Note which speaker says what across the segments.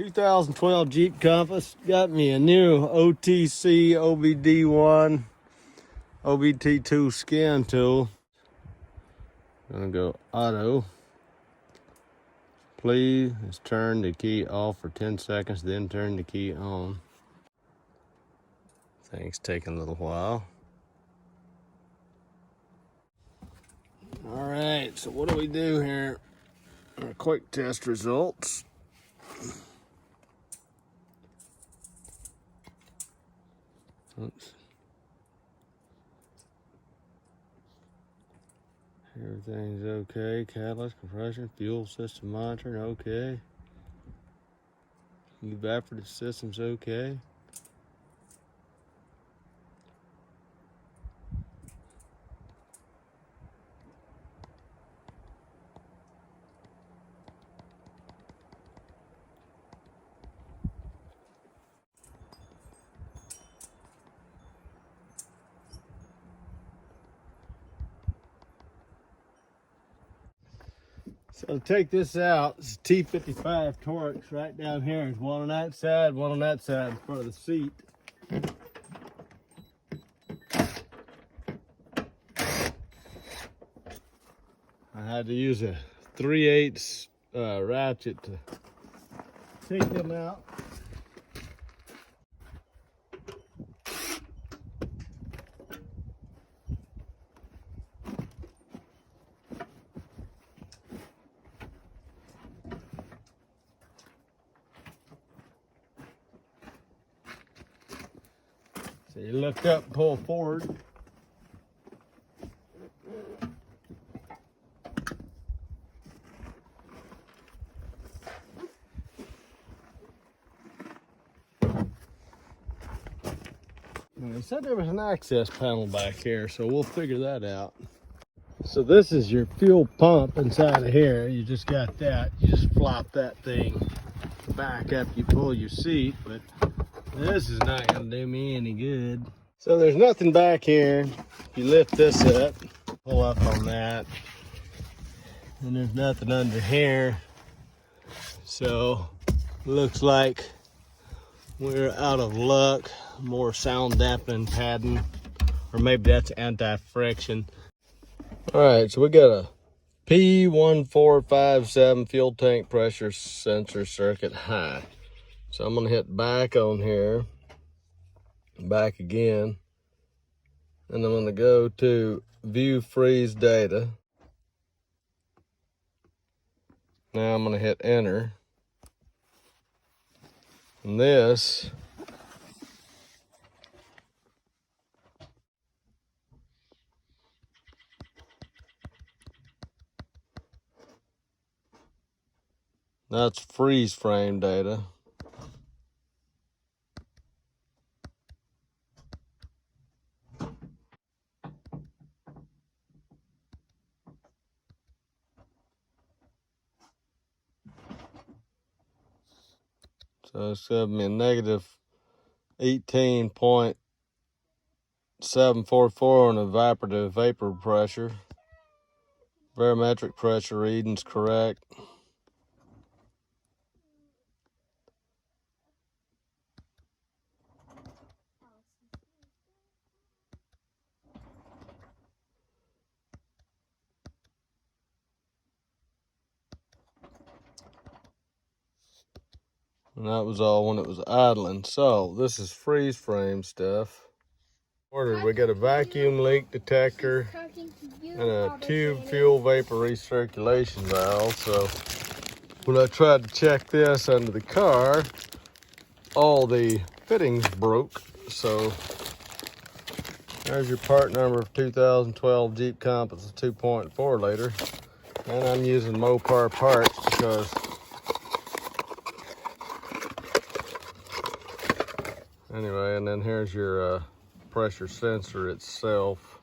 Speaker 1: 2012 Jeep Compass got me a new OTC OBD1 OBT2 scan tool. Gonna go auto. Please turn the key off for 10 seconds, then turn the key on. Thing's taking a little while. All right, so what do we do here? Our quick test results. Oops. Everything's okay. Catalyst, compression, fuel system monitoring, okay. Evaporative system's okay. So to take this out, this is T55 Torx right down here. There's one on that side, one on that side in front of the seat. I had to use a 3/8 ratchet to take them out. So you lift up and pull forward. They said there was an access panel back here, so we'll figure that out. So this is your fuel pump inside of here. You just got that. You just flop that thing back up, you pull your seat, but this is not gonna do me any good. So there's nothing back here. You lift this up, pull up on that, and there's nothing under here. So looks like we're out of luck. More sound dampening padding, or maybe that's anti-friction. All right, so we got a P1457 fuel tank pressure sensor circuit high. So I'm gonna hit back on here, back again, and I'm gonna go to view freeze data. Now I'm gonna hit enter. And this that's freeze frame data. So it's giving me a negative 18.744 on evaporative vapor pressure. Barometric pressure reading's correct. And that was all when it was idling. So this is freeze frame stuff. We got a vacuum leak detector and a tube fuel vapor recirculation valve. So when I tried to check this under the car, all the fittings broke. So there's your part number of 2012 Jeep Compass 2.4 liter. And I'm using Mopar parts because anyway, and then here's your pressure sensor itself.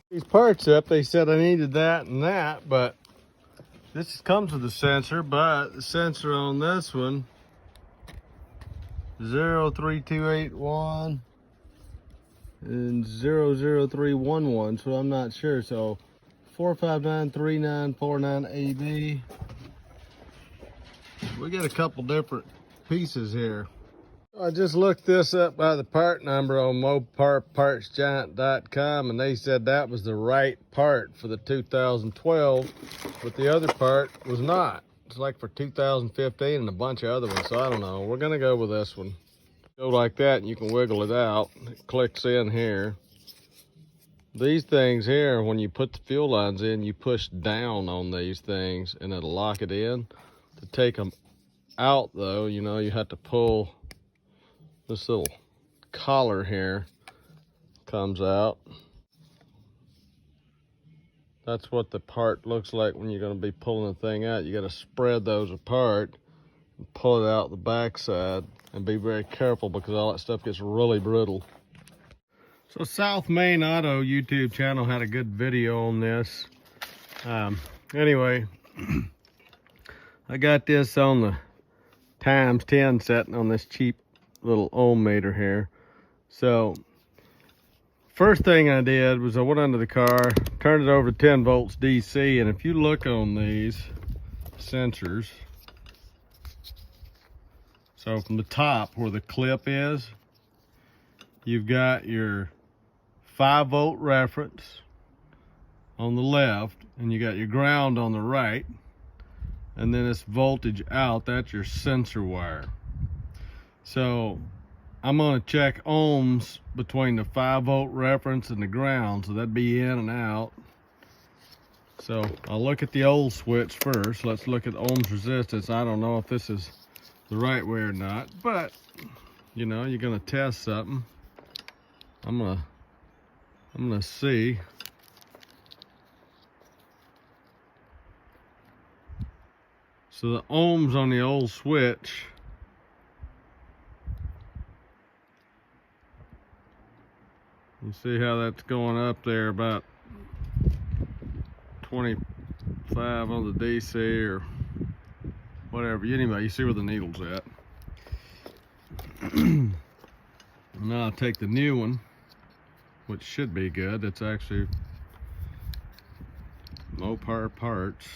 Speaker 1: These parts up, they said I needed that and that, but this comes with the sensor, but the sensor on this one, 03281 and 00311, so I'm not sure. So 4593949AB. We got a couple different pieces here. I just looked this up by the part number on moparpartsgiant.com, and they said that was the right part for the 2012, but the other part was not. It's like for 2015 and a bunch of other ones, so I don't know. We're gonna go with this one. Go like that and you can wiggle it out. It clicks in here. These things here, when you put the fuel lines in, you push down on these things and it'll lock it in. To take them out though, you know, you have to pull this little collar here, comes out. That's what the part looks like when you're going to be pulling the thing out. You got to spread those apart and pull it out the backside, and be very careful because all that stuff gets really brittle. So South Main Auto YouTube channel had a good video on this. Anyway, I got this on the times 10 setting on this cheap little ohm meter here. So first thing I did was I went under the car, turned it over to 10 volts DC, and if you look on these sensors, so from the top where the clip is, you've got your 5-volt reference on the left, and you got your ground on the right, and then this voltage out, that's your sensor wire. So I'm going to check ohms between the 5-volt reference and the ground, so that'd be in and out. So I'll look at the old switch first. Let's look at ohms resistance. I don't know if this is the right way or not, but you know, you're going to test something. I'm gonna see. So the ohms on the old switch, you see how that's going up there about 25 on the DC or whatever. Anyway, you see where the needle's at. Now I'll take the new one, which should be good. It's actually Mopar parts.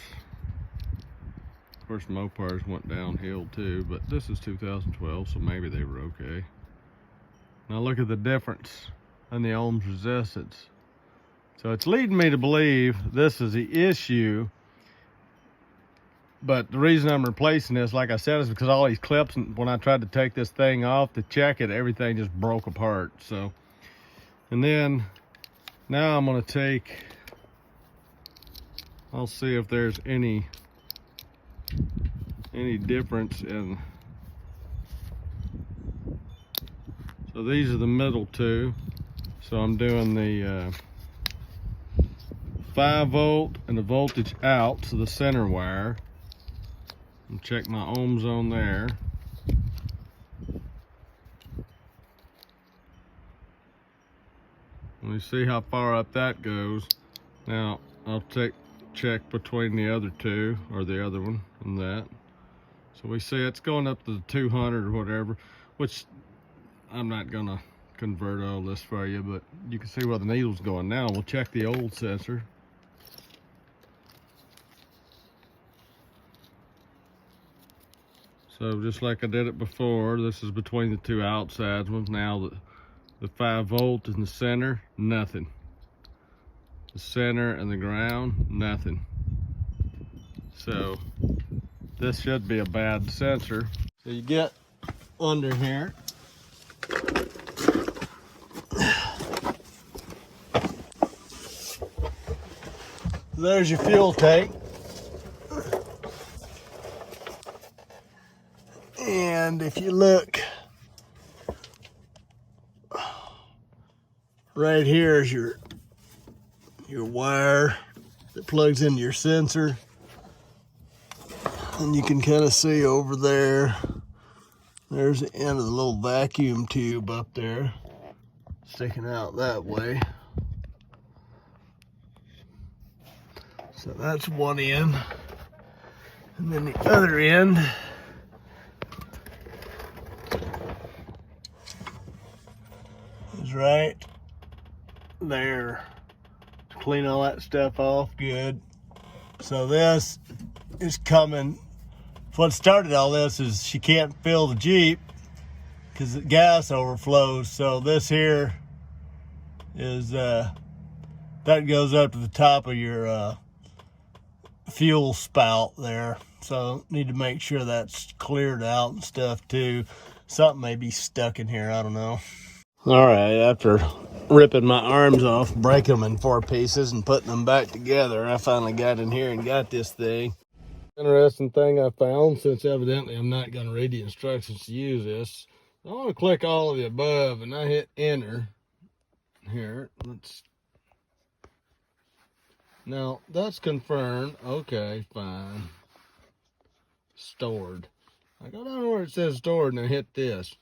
Speaker 1: Of course, Mopars went downhill too, but this is 2012, so maybe they were okay. Now look at the difference in the ohms resistance. So it's leading me to believe this is the issue, but the reason I'm replacing this, like I said, is because all these clips, when I tried to take this thing off to check it, everything just broke apart. So, and then now I'm going to take, I'll see if there's any difference in, so these are the middle two. So I'm doing the 5-volt and the voltage out, so the center wire, and check my ohms on there. Let me see how far up that goes. Now I'll check between the other two, or the other one and that. So we see it's going up to the 200 or whatever, which I'm not gonna convert all this for you, but you can see where the needle's going now. We'll check the old sensor. So just like I did it before, this is between the two outsides ones. Now the 5-volt in the center, nothing. The center and the ground, nothing. So this should be a bad sensor. So you get under here. There's your fuel tank. And if you look, right here is your wire that plugs into your sensor. And you can kind of see over there, there's the end of the little vacuum tube up there, sticking out that way. So that's one end. And then the other end is right there. Clean all that stuff off good. So this is coming what started all this is she can't fill the Jeep because the gas overflows. So this here is that goes up to the top of your fuel spout there. So need to make sure that's cleared out and stuff too. Something may be stuck in here, I don't know. All right, after ripping my arms off, breaking them in 4 pieces and putting them back together, I finally got in here and got this thing. Interesting thing I found, since evidently I'm not going to read the instructions to use this. I want to click all of the above, and I hit enter. Here, now that's confirmed. Okay, fine. Stored. I go down where it says stored and I hit this.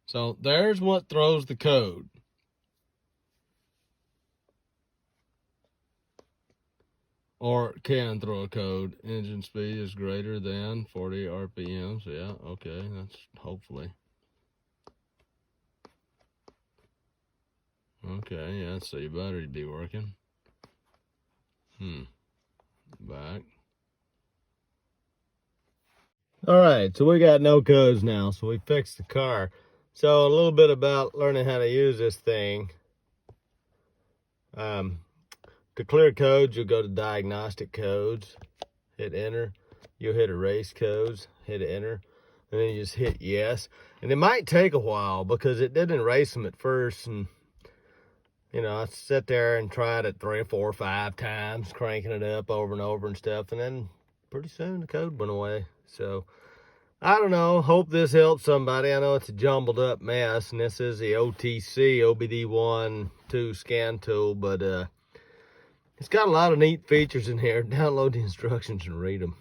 Speaker 1: So there's what throws the code. Or it can throw a code. Engine speed is greater than 40 RPMs. Yeah, okay, that's hopefully. Okay, yeah, so your battery'd be working. Back. All right, so we got no codes now, so we fixed the car. So a little bit about learning how to use this thing. To clear codes, you'll go to diagnostic codes, hit enter. You'll hit erase codes, hit enter, and then you just hit yes. And it might take a while because it didn't erase them at first. And you know, I sat there and tried it 3 or 4 or 5 times, cranking it up over and over and stuff. And then pretty soon the code went away. So I don't know, hope this helps somebody. I know it's a jumbled up mess, and this is the OTC OBD1-2 scan tool, but it's got a lot of neat features in here. Download the instructions and read them.